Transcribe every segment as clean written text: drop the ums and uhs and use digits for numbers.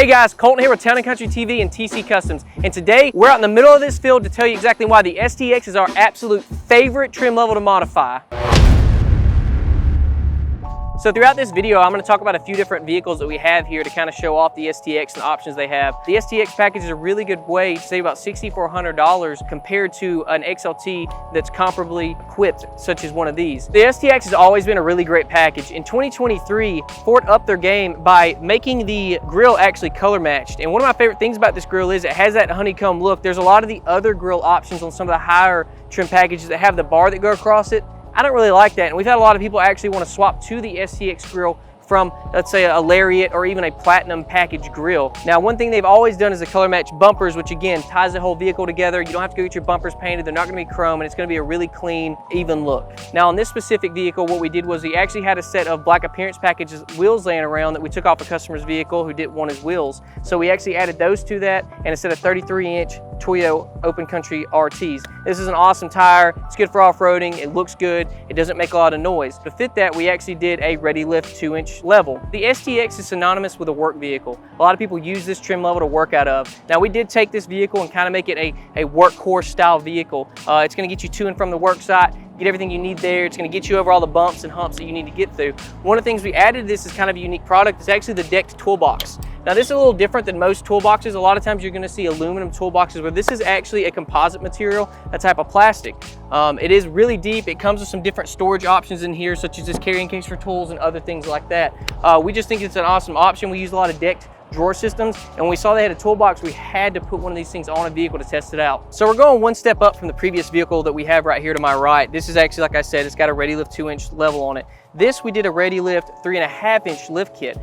Hey guys, Colton here with Town & Country TV and TC Customs, and today we're out in the middle of this field to tell you exactly why the STX is our absolute favorite trim level to modify. So throughout this video, I'm going to talk about a few different vehicles that we have here to kind of show off the STX and options they have. The STX package is a really good way to save about $6,400 compared to an XLT that's comparably equipped, such as one of these. The STX has always been a really great package. In 2023, Ford upped their game by making the grille actually color matched. And one of my favorite things about this grille is it has that honeycomb look. There's a lot of the other grille options on some of the higher trim packages that have the bar that go across it. I don't really like that, and we've had a lot of people actually want to swap to the STX grille from, let's say, a Lariat or even a Platinum package grille. Now, one thing they've always done is the color match bumpers, which again ties the whole vehicle together. You don't have to go get your bumpers painted. They're not going to be chrome, and it's going to be a really clean, even look. Now, on this specific vehicle, what we did was we actually had a set of black appearance packages wheels laying around that we took off a customer's vehicle who didn't want his wheels. So we actually added those to that, and a set of 33-inch Toyo open country RTs. This is an awesome tire. It's good for off-roading. It looks good. It doesn't make a lot of noise. To fit that, we actually did a ready lift 2-inch level. The STX is synonymous with a work vehicle. A lot of people use this trim level to work out of. Now, we did take this vehicle and kind of make it a workhorse style vehicle. It's going to get you to and from the work site, get everything you need there. It's going to get you over all the bumps and humps that you need to get through. One of the things we added to this is kind of a unique product. It's actually the Decked Toolbox. Now, this is a little different than most toolboxes. A lot of times you're going to see aluminum toolboxes where this is actually a composite material, a type of plastic. It is really deep. It comes with some different storage options in here, such as this carrying case for tools and other things like that. We just think it's an awesome option. We use a lot of decked drawer systems, and when we saw they had a toolbox, we had to put one of these things on a vehicle to test it out. So we're going one step up from the previous vehicle that we have right here to my right. This is actually, like I said, it's got a ready lift 2-inch level on it. This, we did a ready lift 3.5-inch lift kit.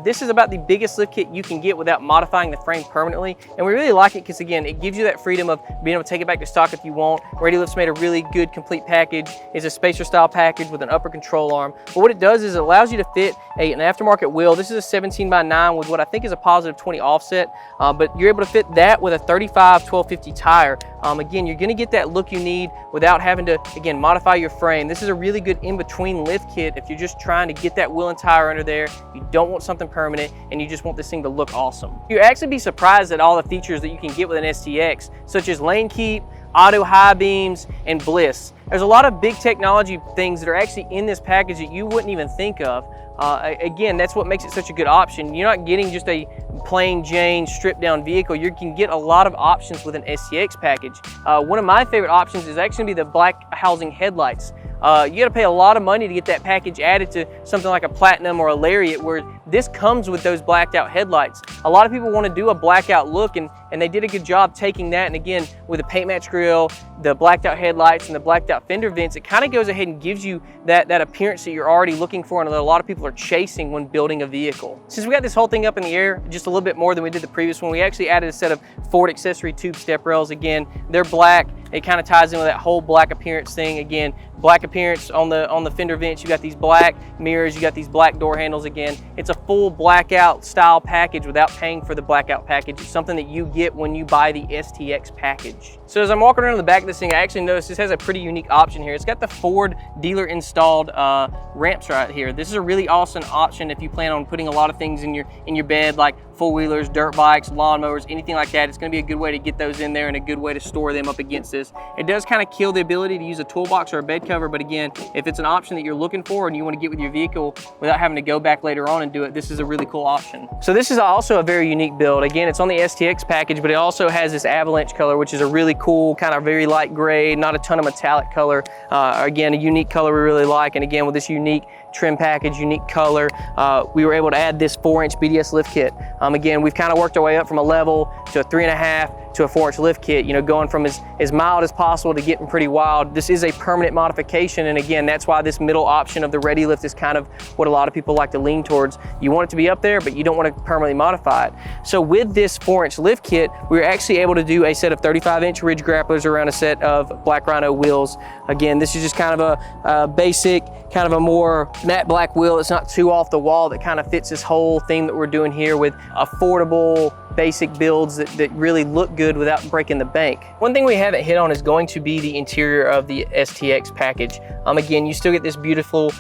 This is about the biggest lift kit you can get without modifying the frame permanently, and we really like it because, again, it gives you that freedom of being able to take it back to stock if you want. Ready Lift's made a really good complete package. It's a spacer style package with an upper control arm, but what it does is it allows you to fit an aftermarket wheel. This is a 17x9 with what I think is a positive 20 offset, but you're able to fit that with a 35 1250 tire. Again, you're going to get that look you need without having to, again, modify your frame. This is a really good in-between lift kit if you're just trying to get that wheel and tire under there, you don't want something permanent, and you just want this thing to look awesome. You'll actually be surprised at all the features that you can get with an STX, such as lane keep, auto high beams, and bliss. There's a lot of big technology things that are actually in this package that you wouldn't even think of. Again, that's what makes it such a good option. You're not getting just a plain Jane stripped down vehicle. You can get a lot of options with an STX package. One of my favorite options is actually the black housing headlights. You got to pay a lot of money to get that package added to something like a Platinum or a Lariat, where this comes with those blacked out headlights. A lot of people want to do a blackout look, and they did a good job taking that, and again, with the paint match grille, the blacked out headlights, and the blacked out fender vents, it kind of goes ahead and gives you that appearance that you're already looking for and that a lot of people are chasing when building a vehicle. Since we got this whole thing up in the air just a little bit more than we did the previous one, we actually added a set of Ford accessory tube step rails. Again, they're black. It kind of ties in with that whole black appearance thing. Again, black appearance on the fender vents. You got these black mirrors. You got these black door handles. Again, it's a full blackout style package without paying for the blackout package. It's something that you get when you buy the STX package. So as I'm walking around the back of this thing, I actually noticed this has a pretty unique option here. It's got the Ford dealer installed ramps right here. This is a really awesome option if you plan on putting a lot of things in your bed, like four-wheelers, dirt bikes, lawnmowers, anything like that. It's going to be a good way to get those in there and a good way to store them up against this. It does kind of kill the ability to use a toolbox or a bed cover, but again, if it's an option that you're looking for and you want to get with your vehicle without having to go back later on and do it, this is a really cool option. So this is also a very unique build. Again, it's on the STX package, but it also has this avalanche color, which is a really cool, kind of very light gray, not a ton of metallic color. Again, a unique color we really like, and again, with this unique trim package, unique color, we were able to add this 4-inch BDS lift kit. Again, we've kind of worked our way up from a level to a 3.5 to a 4-inch lift kit, you know, going from as mild as possible to getting pretty wild. This is a permanent modification, and again, that's why this middle option of the ready lift is kind of what a lot of people like to lean towards. You want it to be up there, but you don't want to permanently modify it. So with this 4-inch lift kit, we were actually able to do a set of 35-inch ridge grapplers around a set of Black Rhino wheels. Again, this is just kind of a basic, kind of a more matte black wheel. It's not too off the wall, that kind of fits this whole theme that we're doing here with affordable basic builds that really look good without breaking the bank. One thing we haven't hit on is going to be the interior of the STX package. Again, you still get this beautiful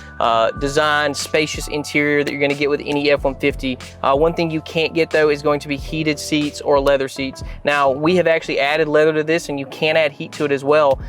design, spacious interior that you're gonna get with any F-150. One thing you can't get though is going to be heated seats or leather seats. Now, we have actually added leather to this, and you can add heat to it as well.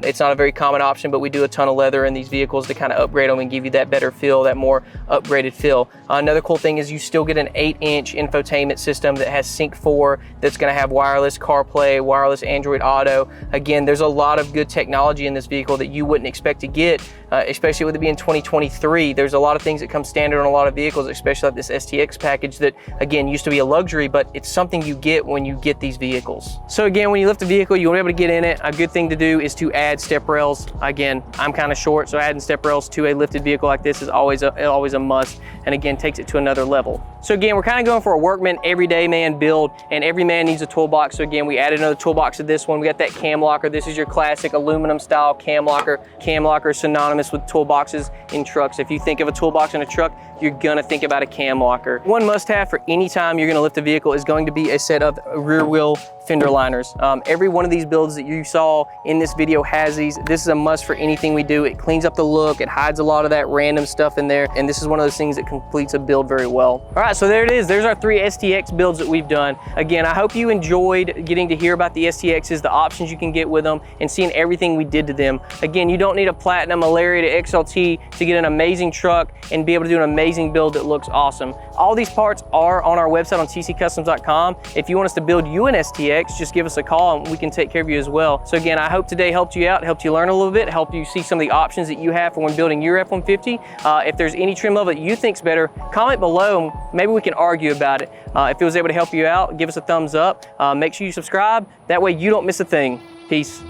It's not a very common option, but we do a ton of leather in these vehicles to kind of upgrade them and give you that better feel, that more upgraded feel. Another cool thing is you still get an 8-inch infotainment system that has Sync 4, that's gonna have wireless CarPlay, wireless Android Auto. Again, there's a lot of good technology in this vehicle that you wouldn't expect to get, especially with it being 2023. There's a lot of things that come standard on a lot of vehicles, especially like this STX package that, again, used to be a luxury, but it's something you get when you get these vehicles. So again, when you lift a vehicle, you want to be able to get in it. A good thing to do is to add step rails. Again, I'm kind of short, so adding step rails to a lifted vehicle like this is always a must, and again, takes it to another level. So again, we're kind of going for a workman, everyday man build, and every man needs a toolbox. So again, we added another toolbox to this one. We got that cam locker. This is your classic aluminum style cam locker. Cam locker is synonymous with toolboxes in trucks. If you think of a toolbox in a truck, you're gonna think about a cam locker. One must-have for any time you're gonna lift a vehicle is going to be a set of rear wheel fender liners. Every one of these builds that you saw in this video has these. This is a must for anything we do. It cleans up the look, it hides a lot of that random stuff in there, and this is one of those things that completes a build very well. All right, so there it is. There's our 3 STX builds that we've done. Again, I hope you enjoyed getting to hear about the STXs, the options you can get with them, and seeing everything we did to them. Again, you don't need a Platinum, a Lariat, a XLT to get an amazing truck and be able to do an amazing build that looks awesome. All these parts are on our website on tccustoms.com. If you want us to build you an STX, just give us a call and we can take care of you as well. So again, I hope today helped you out, helped you learn a little bit, helped you see some of the options that you have for when building your F-150. If there's any trim level that you think's better, comment below and maybe we can argue about it. If it was able to help you out, give us a thumbs up. Make sure you subscribe. That way you don't miss a thing. Peace.